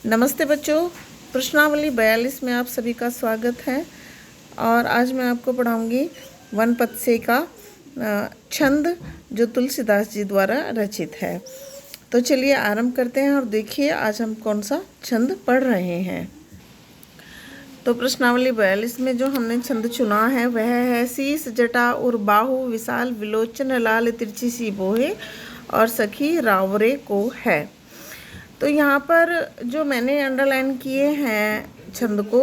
नमस्ते बच्चों, प्रश्नावली 42 में आप सभी का स्वागत है। और आज मैं आपको पढ़ाऊंगी वन पद से का छंद जो तुलसीदास जी द्वारा रचित है। तो चलिए आरंभ करते हैं और देखिए आज हम कौन सा छंद पढ़ रहे हैं। तो प्रश्नावली 42 में जो हमने छंद चुना है वह है शीस जटा और बाहु विशाल विलोचन लाल तिरछी सी बोहे और सखी रावरे को है। तो यहाँ पर जो मैंने अंडरलाइन किए हैं छंद को,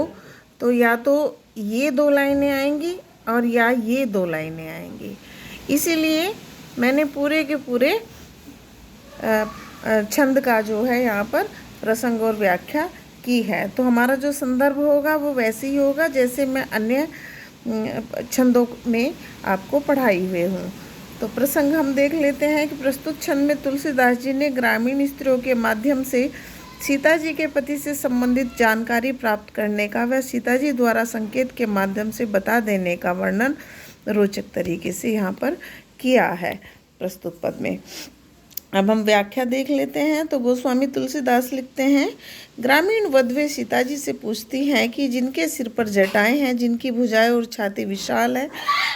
तो या तो ये दो लाइनें आएंगी और या ये दो लाइनें आएंगी, इसीलिए मैंने पूरे के पूरे छंद का जो है यहाँ पर प्रसंग और व्याख्या की है। तो हमारा जो संदर्भ होगा वो वैसे ही होगा जैसे मैं अन्य छंदों में आपको पढ़ाई हुए हूँ। तो प्रसंग हम देख लेते हैं कि प्रस्तुत छंद में तुलसीदास जी ने ग्रामीण स्त्रियों के माध्यम से सीता जी के पति से संबंधित जानकारी प्राप्त करने का व सीता जी द्वारा संकेत के माध्यम से बता देने का वर्णन रोचक तरीके से यहाँ पर किया है प्रस्तुत पद में। अब हम व्याख्या देख लेते हैं। तो गोस्वामी तुलसीदास लिखते हैं, ग्रामीण वधवें सीता जी से पूछती हैं कि जिनके सिर पर जटाएं हैं, जिनकी भुजाएं और छाती विशाल है,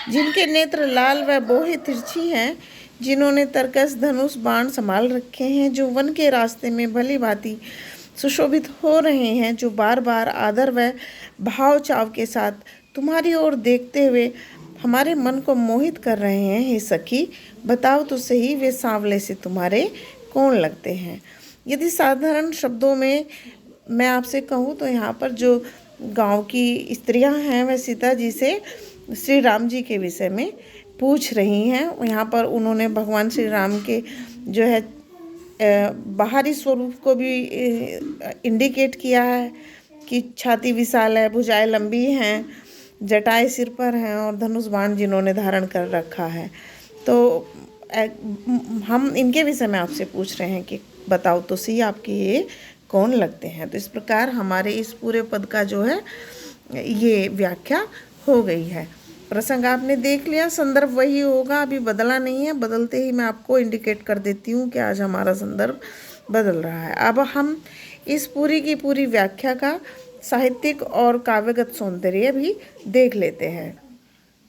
जिनके नेत्र लाल व बोहे तिरछी हैं, जिन्होंने तरकस धनुष बाण संभाल रखे हैं, जो वन के रास्ते में भली भांति सुशोभित हो रहे हैं, जो बार बार आदर व भाव चाव के साथ तुम्हारी ओर देखते हुए हमारे मन को मोहित कर रहे हैं, हे सखी बताओ तो सही वे सांवले से तुम्हारे कौन लगते हैं। यदि साधारण शब्दों में मैं आपसे कहूँ तो यहाँ पर जो गांव की स्त्रियां हैं वह सीता जी से श्री राम जी के विषय में पूछ रही हैं। यहाँ पर उन्होंने भगवान श्री राम के जो है बाहरी स्वरूप को भी इंडिकेट किया है कि छाती विशाल है, भुजाएं लंबी हैं, जटाएं सिर पर हैं और धनुष बाण जिन्होंने धारण कर रखा है। तो हम इनके विषय में आपसे पूछ रहे हैं कि बताओ तो सही आपके ये कौन लगते हैं। तो इस प्रकार हमारे इस पूरे पद का जो है ये व्याख्या हो गई है। प्रसंग आपने देख लिया, संदर्भ वही होगा, अभी बदला नहीं है। बदलते ही मैं आपको इंडिकेट कर देती हूँ कि आज हमारा संदर्भ बदल रहा है। अब हम इस पूरी की पूरी व्याख्या का साहित्यिक और काव्यगत सौंदर्य भी देख लेते हैं।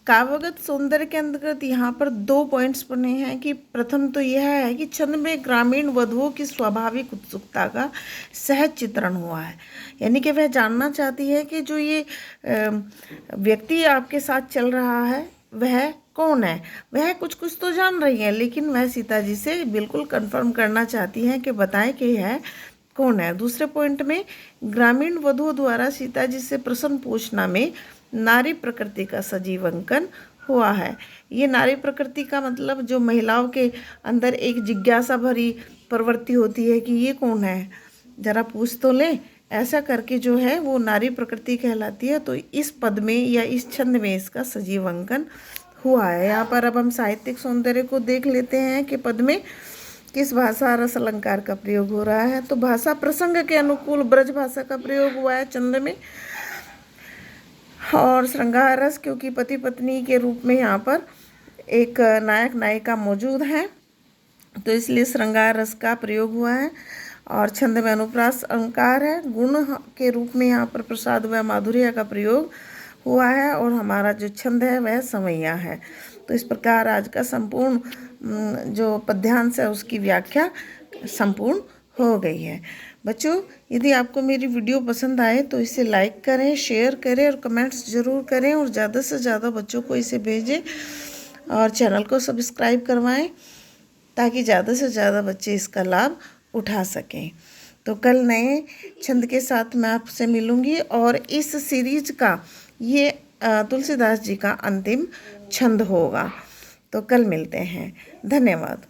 काव्यगत सौंदर्य के अंतर्गत यहाँ पर 2 पॉइंट्स बने हैं कि प्रथम तो यह है कि छंद में ग्रामीण वधुओं की स्वाभाविक उत्सुकता का सहज चित्रण हुआ है, यानी कि वह जानना चाहती है कि जो ये व्यक्ति आपके साथ चल रहा है वह कौन है। वह कुछ कुछ तो जान रही है, लेकिन वह सीता जी से बिल्कुल कंफर्म करना चाहती हैं कि बताएं कि यह कौन है। दूसरे पॉइंट में ग्रामीण वधुओं द्वारा सीता जी से प्रश्न पूछना में नारी प्रकृति का सजीव अंकन हुआ है। ये नारी प्रकृति का मतलब जो महिलाओं के अंदर एक जिज्ञासा भरी प्रवृत्ति होती है कि ये कौन है, जरा पूछ तो लें, ऐसा करके जो है वो नारी प्रकृति कहलाती है। तो इस पद में या इस छंद में इसका सजीव अंकन हुआ है। यहाँ पर अब हम साहित्यिक सौंदर्य को देख लेते हैं कि पद में किस भाषा रस अलंकार का प्रयोग हो रहा है। तो भाषा प्रसंग के अनुकूल ब्रज भाषा का प्रयोग हुआ है छंद में, और श्रृंगार रस क्योंकि पति पत्नी के रूप में यहाँ पर एक नायक नायिका मौजूद है, तो इसलिए श्रृंगार रस का प्रयोग हुआ है। और छंद में अनुप्रास अलंकार है, गुण के रूप में यहाँ पर प्रसाद व माधुर्य का प्रयोग हुआ है, और हमारा जो छंद है वह समैया है। तो इस प्रकार आज का संपूर्ण जो पद्यांश है उसकी व्याख्या संपूर्ण हो गई है। बच्चों, यदि आपको मेरी वीडियो पसंद आए तो इसे लाइक करें, शेयर करें और कमेंट्स ज़रूर करें, और ज़्यादा से ज़्यादा बच्चों को इसे भेजें और चैनल को सब्सक्राइब करवाएं ताकि ज़्यादा से ज़्यादा बच्चे इसका लाभ उठा सकें। तो कल नए छंद के साथ मैं आपसे मिलूँगी, और इस सीरीज का ये तुलसीदास जी का अंतिम छंद होगा। तो कल मिलते हैं। धन्यवाद।